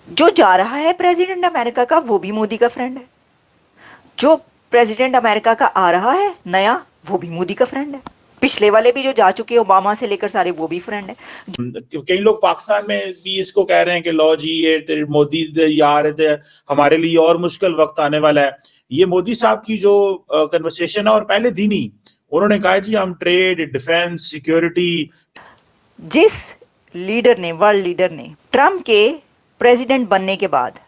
जो जा रहा है प्रेसिडेंट अमेरिका का वो भी मोदी का फ्रेंड है। जो प्रेसिडेंट अमेरिका का आ रहा है नया, वो भी मोदी का फ्रेंड है। पिछले वाले भी जो जा चुके हैं ओबामा से लेकर सारे, वो भी फ्रेंड है। कई लोग पाकिस्तान में भी इसको कह रहे हैं कि लो जी ये मोदी यार हमारे लिए और मुश्किल वक्त आने वाला है। ये मोदी साहब की जो कन्वर्सेशन है, और पहले दिन ही उन्होंने कहा जी हम ट्रेड, डिफेंस, सिक्योरिटी। जिस लीडर ने, वर्ल्ड लीडर ने ट्रम्प के प्रेसिडेंट बनने के बाद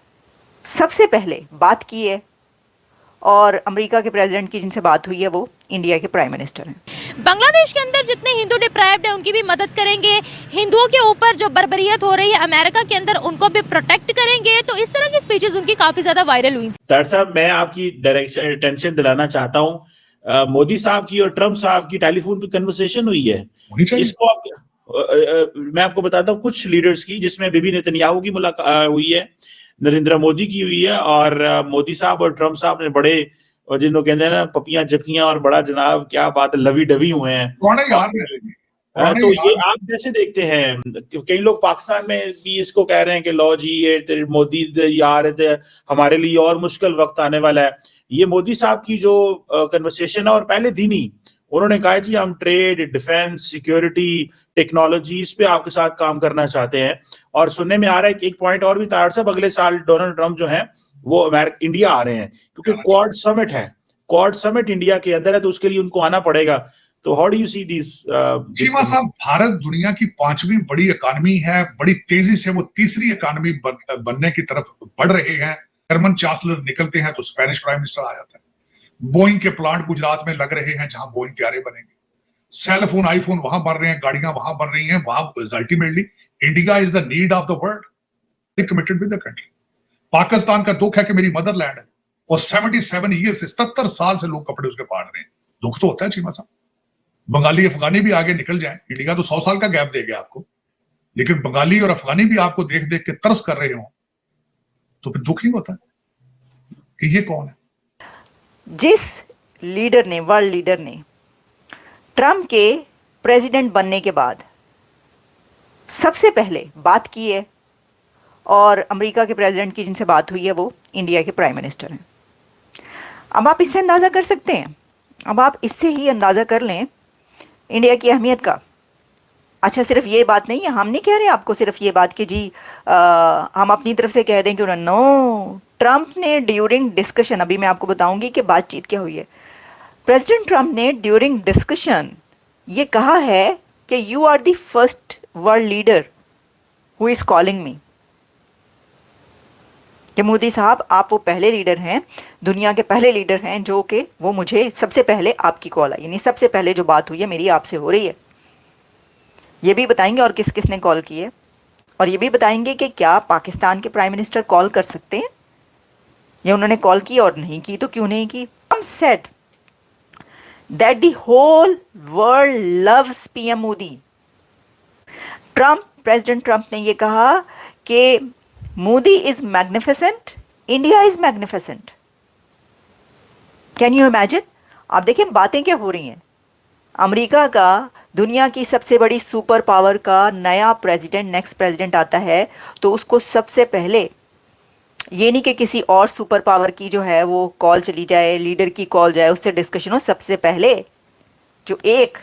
सबसे पहले बात की है, और अमेरिका के प्रेसिडेंट की जिनसे बात हुई है वो इंडिया के प्राइम मिनिस्टर हैं। बांग्लादेश के अंदर जितने हिंदू डिप्राइव्ड है उनकी भी मदद करेंगे, हिंदुओं के ऊपर जो बर्बरियत हो रही है अमेरिका के अंदर उनको भी प्रोटेक्ट करेंगे। तो इस तरह की स्पीचेस उनकी काफी ज्यादा वायरल हुई। तार साहब, मैं आपकी डायरेक्शन टेंशन दिलाना चाहता हूँ। मोदी साहब की और ट्रम्प साहब की टेलीफोन पे कन्वर्सेशन हुई है। इसको आप मैं आपको बताता हूँ कुछ लीडर्स की, जिसमें बीबी नेतन्याहू की मुलाकात हुई है, नरेंद्र मोदी की हुई है, और मोदी साहब और ट्रम्प साहब ने बड़े, और जिनको कहते हैं ना पपियां जपियां, और बड़ा जनाब क्या बात है, लवी डवी हुए हैं। कौन है यार? तो ये आप कैसे देखते हैं? कई लोग पाकिस्तान में भी इसको कह रहे हैं कि लो जी ये मोदी यार हमारे लिए और मुश्किल वक्त आने वाला है। ये मोदी साहब की जो कन्वर्सेशन है, और पहले दिन ही उन्होंने कहा जी हम ट्रेड, डिफेंस, सिक्योरिटी, टेक्नोलॉजी, इस पे आपके साथ काम करना चाहते हैं। और सुनने में आ रहा है कि एक पॉइंट और भी तार साहब, अगले साल डोनाल्ड ट्रम्प जो है वो इंडिया आ रहे हैं, क्योंकि क्वाड समिट है, क्वाड समिट इंडिया के अंदर है, तो उसके लिए उनको आना पड़ेगा। तो how do you see this? Cheema साहब, भारत दुनिया की 5वीं बड़ी इकोनॉमी है, बड़ी तेजी से वो तीसरी इकोनॉमी बनने की तरफ बढ़ रहे हैं। जर्मन चांसलर निकलते हैं तो स्पेनिश प्राइम मिनिस्टर आ जाता है। बोइंग के प्लांट गुजरात में लग रहे हैं, जहां बोइंग तैयारे बनेंगे। सेल फोन, आईफोन वहां बन रहे हैं, गाड़ियां वहां बन रही हैं। वहां ultimately India is the need of the world, committed with the country. Pakistan का दुख है कि मेरी मदरलैंड है, और 77 ईयर से 77 साल से लोग कपड़े उसके पाड़ रहे हैं। दुख तो होता है चीमा साहब। बंगाली अफगानी भी आगे निकल जाए, इंडिया तो 100 साल का गैप दे गया आपको, लेकिन बंगाली और अफगानी भी आपको देख देख के तरस कर रहे हो, तो फिर दुख ही होता है कि ये कौन है। जिस लीडर ने, वर्ल्ड लीडर ने ट्रम्प के प्रेसिडेंट बनने के बाद सबसे पहले बात की है, और अमेरिका के प्रेसिडेंट की जिनसे बात हुई है वो इंडिया के प्राइम मिनिस्टर हैं। अब आप इससे अंदाज़ा कर सकते हैं, अब आप इससे ही अंदाज़ा कर लें इंडिया की अहमियत का। अच्छा, सिर्फ ये बात नहीं है, हम नहीं कह रहे आपको सिर्फ ये बात कि जी हम अपनी तरफ से कह दें कि नो, ट्रम्प ने ड्यूरिंग डिस्कशन, अभी मैं आपको बताऊंगी कि बातचीत क्या हुई है। प्रेसिडेंट ट्रम्प ने ड्यूरिंग डिस्कशन ये कहा है कि you are the first world leader who is calling me, कि मोदी साहब आप वो पहले लीडर हैं, दुनिया के पहले लीडर हैं जो कि वो मुझे सबसे पहले आपकी कॉल आई, यानी सबसे पहले जो बात हुई है मेरी आपसे हो रही है। ये भी बताएंगे और किस किस ने कॉल की है, और ये भी बताएंगे कि क्या पाकिस्तान के प्राइम मिनिस्टर कॉल कर सकते हैं, या उन्होंने कॉल की और नहीं की तो क्यों नहीं की। Trump said that the whole world loves PM Modi. President Trump ने ये कहा कि Modi is magnificent, India is magnificent. Can you imagine? आप देखिए बातें क्या हो रही हैं। अमेरिका का, दुनिया की सबसे बड़ी सुपर पावर का नया प्रेसिडेंट, नेक्स्ट प्रेसिडेंट आता है, तो उसको सबसे पहले, ये नहीं कि किसी और सुपर पावर की जो है वो कॉल चली जाए, लीडर की कॉल जाए, उससे डिस्कशन हो। सबसे पहले जो एक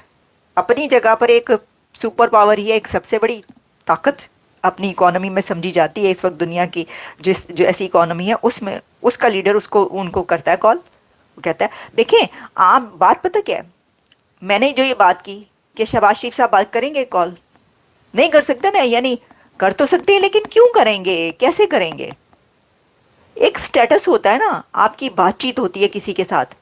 अपनी जगह पर एक सुपर पावर ही है, एक सबसे बड़ी ताकत अपनी इकोनॉमी में समझी जाती है इस वक्त दुनिया की, जो ऐसी इकोनॉमी है उसमें उसका लीडर उसको उनको करता है कॉल। वो कहता है, देखें आप, बात पता क्या है, मैंने जो ये बात की कि शहबाज शरीफ साहब बात करेंगे, कॉल नहीं कर सकते ना, यानी कर तो सकते हैं लेकिन क्यों करेंगे, कैसे करेंगे। एक स्टेटस होता है ना, आपकी बातचीत होती है किसी के साथ,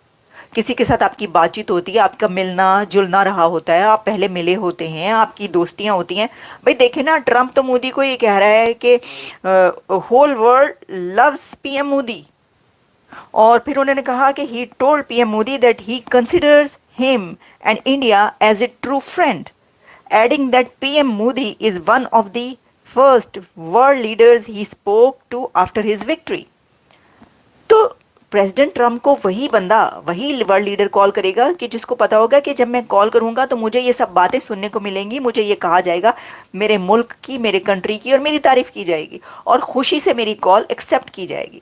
किसी के साथ आपकी बातचीत होती है, आपका मिलना जुलना रहा होता है, आप पहले मिले होते हैं, आपकी दोस्तियां होती हैं। भाई देखे ना, ट्रम्प तो मोदी को ये कह रहा है कि whole world loves PM Modi, और फिर उन्होंने कहा कि he told PM Modi that he considers him and India as a true friend, adding that PM Modi is one of the first world leaders he spoke to after his victory. तो president Trump को वही बंदा, वही world leader call करेगा कि जिसको पता होगा कि जब मैं कॉल करूंगा तो मुझे ये सब बातें सुनने को मिलेंगी, मुझे ये कहा जाएगा, मेरे मुल्क की, मेरे कंट्री की, और मेरी तारीफ की जाएगी और खुशी से मेरी कॉल एक्सेप्ट की जाएगी।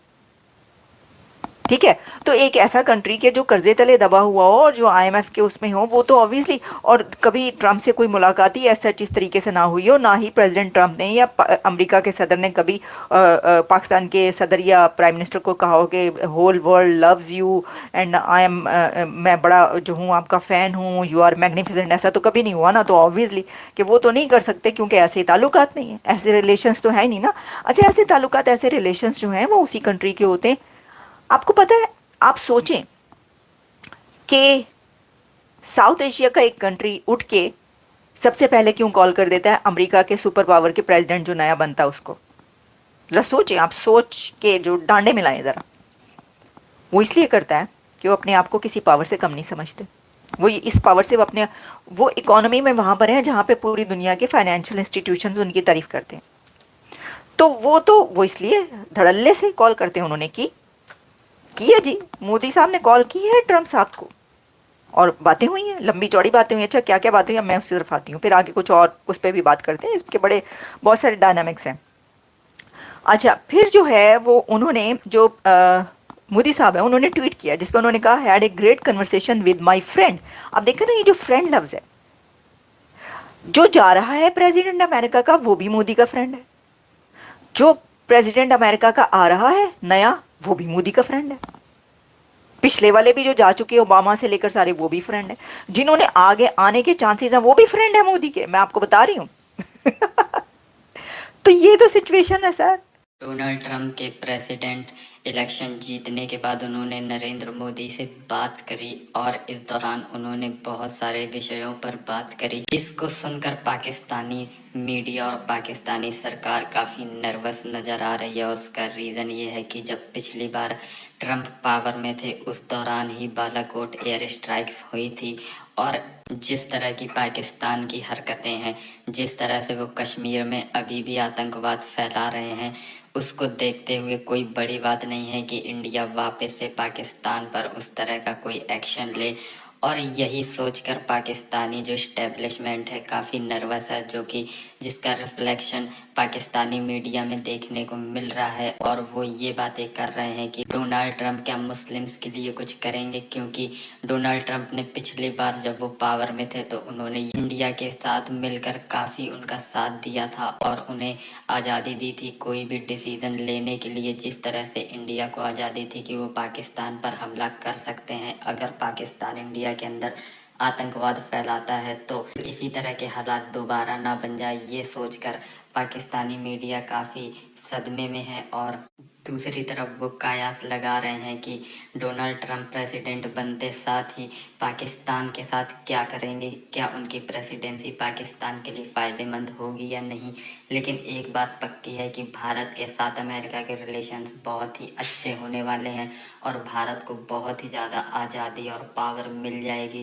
ठीक है, तो एक ऐसा कंट्री के जो कर्जे तले दबा हुआ हो और जो आईएमएफ के उसमें हो, वो तो ऑब्वियसली, और कभी ट्रम्प से कोई मुलाकात ही ऐसा इस तरीके से ना हुई हो, ना ही प्रेसिडेंट ट्रम्प ने या अमेरिका के सदर ने कभी पाकिस्तान के सदर या प्राइम मिनिस्टर को कहा हो कि whole world loves you and I am, मैं बड़ा जो हूँ आपका फ़ैन हूँ, यू आर मैग्निफिसेंट, ऐसा तो कभी नहीं हुआ ना। तो ऑब्वियसली कि वो तो नहीं कर सकते क्योंकि ऐसे ताल्लुकात नहीं है, ऐसे रिलेशंस तो है नहीं ना। अच्छा, ऐसे ताल्लुकात, ऐसे रिलेशंस जो हैं वो उसी कंट्री के होते हैं। आपको पता है, आप सोचें कि साउथ एशिया का एक कंट्री उठ के सबसे पहले क्यों कॉल कर देता है अमेरिका के सुपर पावर के प्रेसिडेंट जो नया बनता है उसको। जरा सोचें, आप सोच के जो डांडे मिलाएं जरा। वो इसलिए करता है कि वो अपने आप को किसी पावर से कम नहीं समझते। वो इस पावर से वो इकोनॉमी में वहां पर है जहां पे पूरी दुनिया के फाइनेंशियल इंस्टीट्यूशंस उनकी तारीफ करते हैं। तो वो इसलिए धड़ल्ले से कॉल करते हैं। उन्होंने की है जी, मोदी साहब ने कॉल की है ट्रम्प साहब को और बातें हुई हैं, लंबी चौड़ी बातें हुई हैं। अच्छा, क्या क्या बातें हुई, मैं उसी तरफ आती हूँ, फिर आगे कुछ और उस पर भी बात करते हैं। इसके बड़े बहुत सारे डायनामिक्स हैं। अच्छा, फिर जो है वो उन्होंने जो मोदी साहब है उन्होंने ट्वीट किया जिसपे उन्होंने कहा, had a great conversation with my friend. अब देखा ना, ये जो फ्रेंड लफ्ज है, जो जा रहा है प्रेसिडेंट अमेरिका का वो भी मोदी का फ्रेंड है, जो प्रेसिडेंट अमेरिका का आ रहा है नया वो भी मोदी का फ्रेंड है, पिछले वाले भी जो जा चुके ओबामा से लेकर सारे वो भी फ्रेंड है, जिन्होंने आगे आने के चांसेस हैं वो भी फ्रेंड है मोदी के, मैं आपको बता रही हूँ। तो ये तो सिचुएशन है सर। डोनाल्ड ट्रंप के प्रेसिडेंट इलेक्शन जीतने के बाद उन्होंने नरेंद्र मोदी से बात करी और इस दौरान उन्होंने बहुत सारे विषयों पर बात करी। इसको सुनकर पाकिस्तानी मीडिया और पाकिस्तानी सरकार काफ़ी नर्वस नज़र आ रही है और उसका रीज़न ये है कि जब पिछली बार ट्रंप पावर में थे उस दौरान ही बालाकोट एयर स्ट्राइक्स हुई थी और जिस तरह की पाकिस्तान की हरकतें हैं, जिस तरह से वो कश्मीर में अभी भी आतंकवाद फैला रहे हैं, उसको देखते हुए कोई बड़ी बात नहीं है कि इंडिया वापस से पाकिस्तान पर उस तरह का कोई एक्शन ले। और यही सोचकर पाकिस्तानी जो इस्टेब्लिशमेंट है काफ़ी नर्वस है, जो कि जिसका रिफ्लेक्शन पाकिस्तानी मीडिया में देखने को मिल रहा है। और वो ये बातें कर रहे हैं कि डोनाल्ड ट्रंप क्या मुस्लिम्स के लिए कुछ करेंगे, क्योंकि डोनाल्ड ट्रंप ने पिछली बार जब वो पावर में थे तो उन्होंने इंडिया के साथ मिलकर काफ़ी उनका साथ दिया था और उन्हें आज़ादी दी थी कोई भी डिसीज़न लेने के लिए। जिस तरह से इंडिया को आज़ादी थी कि वो पाकिस्तान पर हमला कर सकते हैं अगर पाकिस्तान इंडिया के अंदर आतंकवाद फैलाता है, तो इसी तरह के हालात दोबारा ना बन जाए, ये सोचकर पाकिस्तानी मीडिया काफ़ी सदमे में है। और दूसरी तरफ वो कयास लगा रहे हैं कि डोनाल्ड ट्रंप प्रेसिडेंट बनते साथ ही पाकिस्तान के साथ क्या करेंगे, क्या उनकी प्रेसिडेंसी पाकिस्तान के लिए फ़ायदेमंद होगी या नहीं। लेकिन एक बात पक्की है कि भारत के साथ अमेरिका के रिलेशंस बहुत ही अच्छे होने वाले हैं और भारत को बहुत ही ज़्यादा आज़ादी और पावर मिल जाएगी।